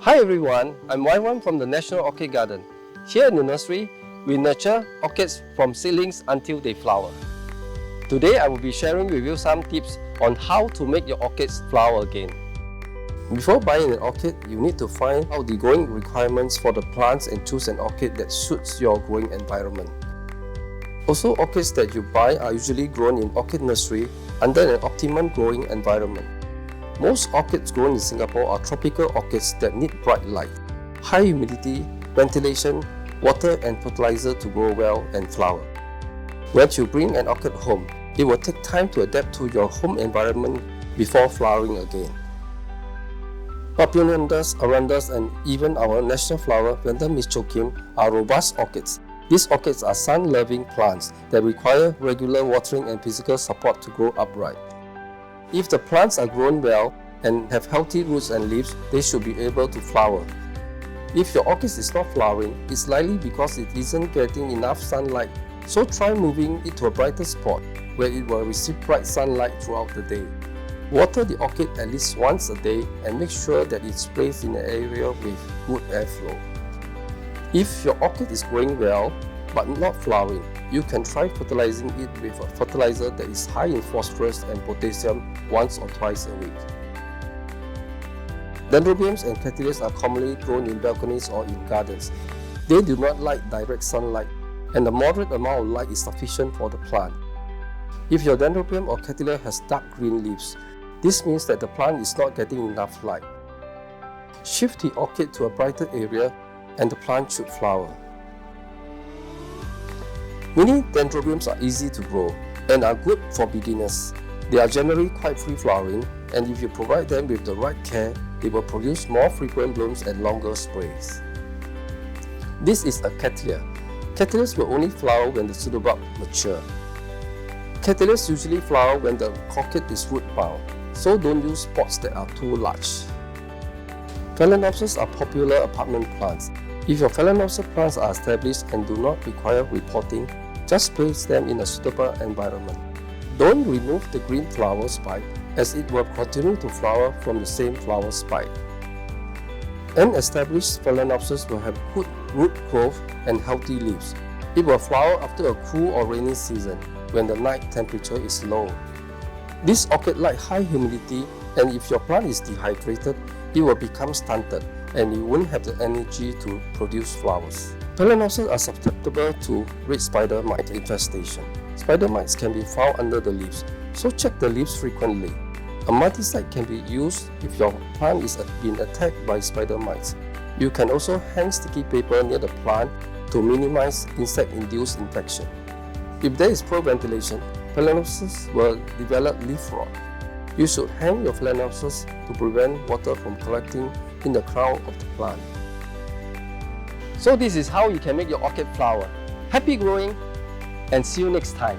Hi everyone, I'm Wai Ron from the National Orchid Garden. Here in the nursery, we nurture orchids from seedlings until they flower. Today I will be sharing with you some tips on how to make your orchids flower again. Before buying an orchid, you need to find out the growing requirements for the plants and choose an orchid that suits your growing environment. Also, orchids that you buy are usually grown in orchid nursery under an optimum growing environment. Most orchids grown in Singapore are tropical orchids that need bright light, high humidity, ventilation, water and fertilizer to grow well and flower. When you bring an orchid home, it will take time to adapt to your home environment before flowering again. Papiliondas, arandas and even our national flower, Vanda mischokium, are robust orchids. These orchids are sun-loving plants that require regular watering and physical support to grow upright. If the plants are grown well and have healthy roots and leaves, they should be able to flower. If your orchid is not flowering, it's likely because it isn't getting enough sunlight, so try moving it to a brighter spot where it will receive bright sunlight throughout the day. Water the orchid at least once a day and make sure that it's placed in an area with good airflow. If your orchid is growing well but not flowering, you can try fertilizing it with a fertilizer that is high in phosphorus and potassium once or twice a week. Dendrobiums and cattleyas are commonly grown in balconies or in gardens. They do not like direct sunlight, and a moderate amount of light is sufficient for the plant. If your dendrobium or cattleya has dark green leaves, this means that the plant is not getting enough light. Shift the orchid to a brighter area and the plant should flower. Mini dendrobiums are easy to grow and are good for beginners. They are generally quite free-flowering, and if you provide them with the right care, they will produce more frequent blooms and longer sprays. This is a cattleya. Cattleyas will only flower when the pseudobulb mature. Cattleyas usually flower when the orchid is root-bound, so don't use pots that are too large. Phalaenopsis are popular apartment plants. If your Phalaenopsis plants are established and do not require repotting, just place them in a suitable environment. Don't remove the green flower spike, as it will continue to flower from the same flower spike. An established Phalaenopsis will have good root growth and healthy leaves. It will flower after a cool or rainy season when the night temperature is low. This orchid likes high humidity, and if your plant is dehydrated, it will become stunted and you won't have the energy to produce flowers. Phalaenopsis are susceptible to red spider mite infestation. Spider mites can be found under the leaves, so check the leaves frequently. A miticide can be used if your plant is being attacked by spider mites. You can also hang sticky paper near the plant to minimize insect-induced infection. If there is poor ventilation, Phalaenopsis will develop leaf rot. You should hang your Phalaenopsis to prevent water from collecting in the crown of the plant. So this is how you can make your orchid flower. Happy growing, and see you next time.